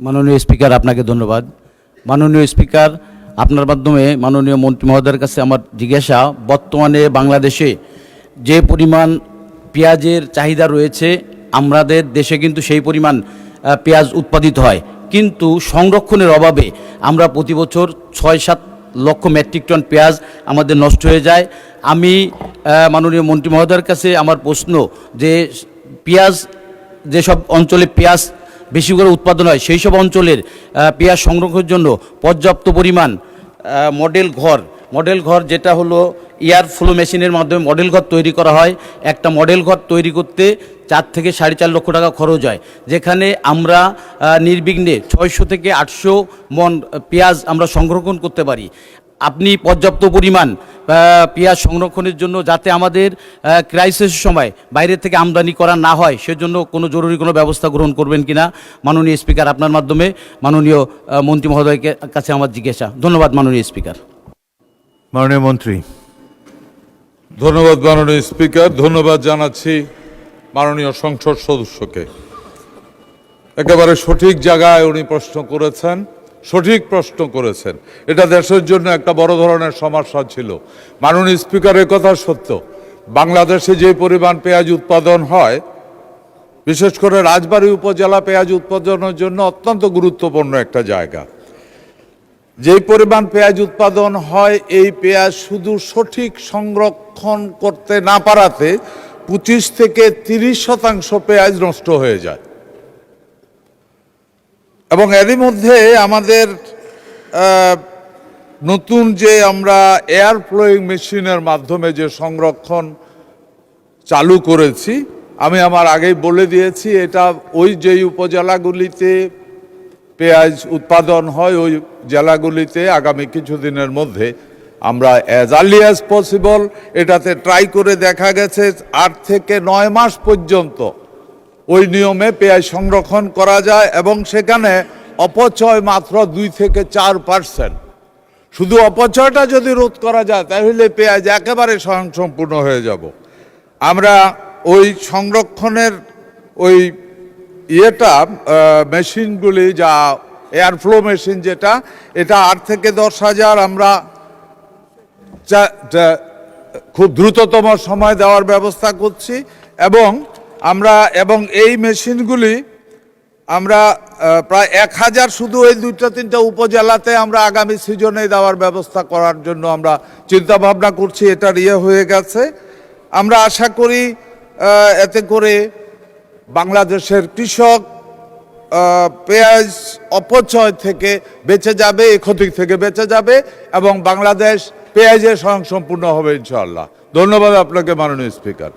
মাননীয় স্পিকার, আপনাকে ধন্যবাদ। মাননীয় স্পিকার, আপনার মাধ্যমে মাননীয় মন্ত্রী মহোদয়ের কাছে আমার জিজ্ঞাসা, বর্তমানে বাংলাদেশে যে পরিমাণ পেঁয়াজের চাহিদা রয়েছে, আমাদের দেশে কিন্তু সেই পরিমাণ পেঁয়াজ উৎপাদিত হয়, কিন্তু সংরক্ষণের অভাবে আমরা প্রতি বছর 6-7 লক্ষ মেট্রিক টন পেঁয়াজ আমাদের নষ্ট হয়ে যায়। আমি মাননীয় মন্ত্রী মহোদয়ের কাছে আমার প্রশ্ন যে পেঁয়াজ, যেসব অঞ্চলে পেঁয়াজ বেশি করে উৎপাদন হয় সেই সব অঞ্চলের পেঁয়াজ সংরক্ষণের জন্য পর্যাপ্ত পরিমাণ মডেল ঘর যেটা হলো এয়ার ফ্লো মেশিনের মাধ্যমে মডেল ঘর তৈরি করা হয়। একটা মডেল ঘর তৈরি করতে 4 থেকে 4.5 লক্ষ টাকা খরচ হয়, যেখানে আমরা নির্বিঘ্নে 600 থেকে 800 মন পেঁয়াজ আমরা সংরক্ষণ করতে পারি। আপনি পর্যাপ্ত পরিমাণ পেঁয়াজ সংরক্ষণের জন্য, যাতে আমাদের ক্রাইসিসের সময় বাইরে থেকে আমদানি করা না হয়, সেজন্য কোনো জরুরি কোনো ব্যবস্থা গ্রহণ করবেন কিনা মাননীয় স্পিকার, আপনার মাধ্যমে মাননীয় মন্ত্রী মহোদয়ের কাছে আমার জিজ্ঞাসা। ধন্যবাদ মাননীয় স্পিকার। মাননীয় মন্ত্রী। ধন্যবাদ মাননীয় স্পিকার। ধন্যবাদ জানাচ্ছি মাননীয় সংসদ সদস্যকে। একেবারে সঠিক জায়গায় উনি প্রশ্ন করেছেন, সঠিক প্রশ্ন করেছেন। এটা দেশের জন্য একটা বড় ধরনের সমস্যা ছিল। মাননীয় স্পিকারের কথা সত্য, বাংলাদেশে যে পরিমাণ পেঁয়াজ উৎপাদন হয়, বিশেষ করে রাজবাড়ী উপজেলা পেঁয়াজ উৎপাদনের জন্য অত্যন্ত গুরুত্বপূর্ণ একটা জায়গা। যেই পরিমাণ পেঁয়াজ উৎপাদন হয়, এই পেঁয়াজ শুধু সঠিক সংরক্ষণ করতে না পারাতে 25 থেকে 30% পেঁয়াজ নষ্ট হয়ে যায়। এবং এরই মধ্যে আমাদের নতুন যে আমরা এয়ার ফ্লোয়িং মেশিনের মাধ্যমে যে সংরক্ষণ চালু করেছি, আমি আমার আগেই বলে দিয়েছি, এটা ওই যেই উপজেলাগুলিতে পেঁয়াজ উৎপাদন হয় ওই জেলাগুলিতে আগামী কিছুদিনের মধ্যে আমরা অ্যাজ আর্লি অ্যাজ পসিবল এটাতে ট্রাই করে দেখা গেছে 8 থেকে 9 মাস পর্যন্ত ওই নিয়মে পেঁয়াজ সংরক্ষণ করা যায়, এবং সেখানে অপচয় মাত্র 2 থেকে 4%। শুধু অপচয়টা যদি রোধ করা যায় তাহলে পেঁয়াজ একেবারে স্বয়ংসম্পূর্ণ হয়ে যাব। আমরা ওই সংরক্ষণের ওই মেশিনগুলি, যা এয়ার ফ্লো মেশিন যেটা, এটা 8 থেকে 10,000 আমরা খুব দ্রুততম সময় দেওয়ার ব্যবস্থা করছি। এবং এই মেশিনগুলি আমরা প্রায় 1000 শুধু এই 2-3টা উপজেলাতে আমরা আগামী সিজনে দেওয়ার ব্যবস্থা করার জন্য আমরা চিন্তা ভাবনা করছি। এটা হয়ে গেছে। আমরা আশা করি এতে করে বাংলাদেশের কৃষক পেঁয়াজ অপচয় থেকে বেঁচে যাবে, এই ক্ষতি থেকে বেঁচে যাবে, এবং বাংলাদেশ পেঁয়াজে স্বয়ংসম্পূর্ণ হবে ইনশাআল্লাহ। ধন্যবাদ আপনাকে মাননীয় স্পিকার।